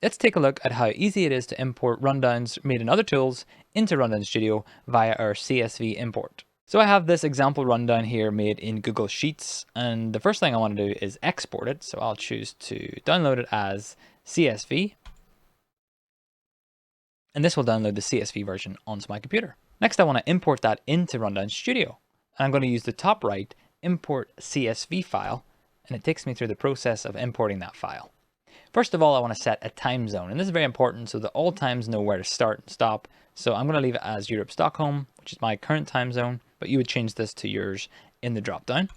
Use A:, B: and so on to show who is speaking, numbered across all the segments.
A: Let's take a look at how easy it is to import rundowns made in other tools into Rundown Studio via our CSV import. So I have this example rundown here made in Google Sheets, and the first thing I want to do is export it. So I'll choose to download it as CSV, and this will download the CSV version onto my computer. Next, I want to import that into Rundown Studio, and I'm going to use the top right Import CSV file, and it takes me through the process of importing that file. First of all, I want to set a time zone, and this is very important so that all times know where to start and stop. So I'm going to leave it as Europe Stockholm, which is my current time zone, but you would change this to yours in the dropdown.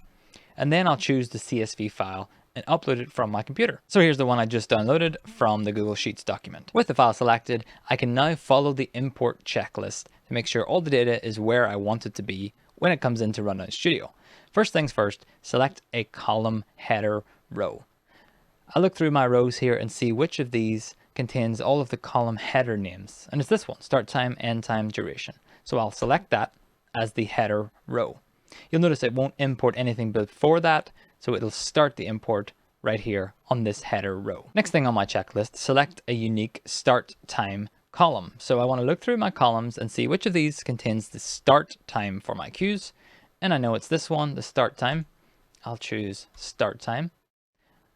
A: And then I'll choose the CSV file and upload it from my computer. So here's the one I just downloaded from the Google Sheets document. With the file selected, I can now follow the import checklist to make sure all the data is where I want it to be when it comes into Rundown Studio. First things first, select a column header row. I look through my rows here and see which of these contains all of the column header names. And it's this one, start time, end time, duration. So I'll select that as the header row. You'll notice it won't import anything before that, so it'll start the import right here on this header row. Next thing on my checklist, select a unique start time column. So I want to look through my columns and see which of these contains the start time for my queues. And I know it's this one, the start time. I'll choose start time.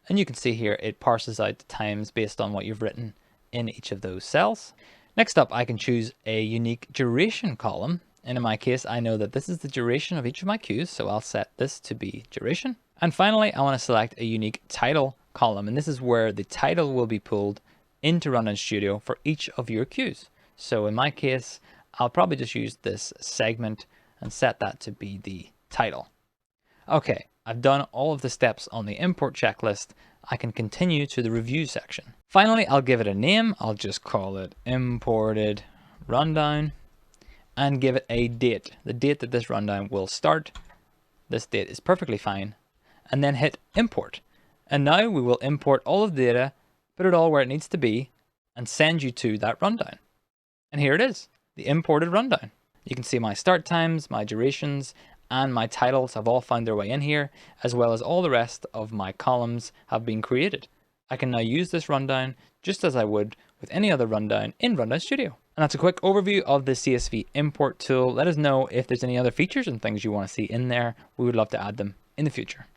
A: And you can see here, it parses out the times based on what you've written in each of those cells. Next up, I can choose a unique duration column. And in my case, I know that this is the duration of each of my queues. So I'll set this to be duration. And finally, I want to select a unique title column. And this is where the title will be pulled into Rundown Studio for each of your queues. So in my case, I'll probably just use this segment and set that to be the title. Okay, I've done all of the steps on the import checklist. I can continue to the review section. Finally, I'll give it a name. I'll just call it imported rundown and give it a date, the date that this rundown will start. This date is perfectly fine. And then hit import. And now we will import all of the data, put it all where it needs to be, and send you to that rundown. And here it is, the imported rundown. You can see my start times, my durations, and my titles have all found their way in here, as well as all the rest of my columns have been created. I can now use this rundown just as I would with any other rundown in Rundown Studio. And that's a quick overview of the CSV import tool. Let us know if there's any other features and things you want to see in there. We would love to add them in the future.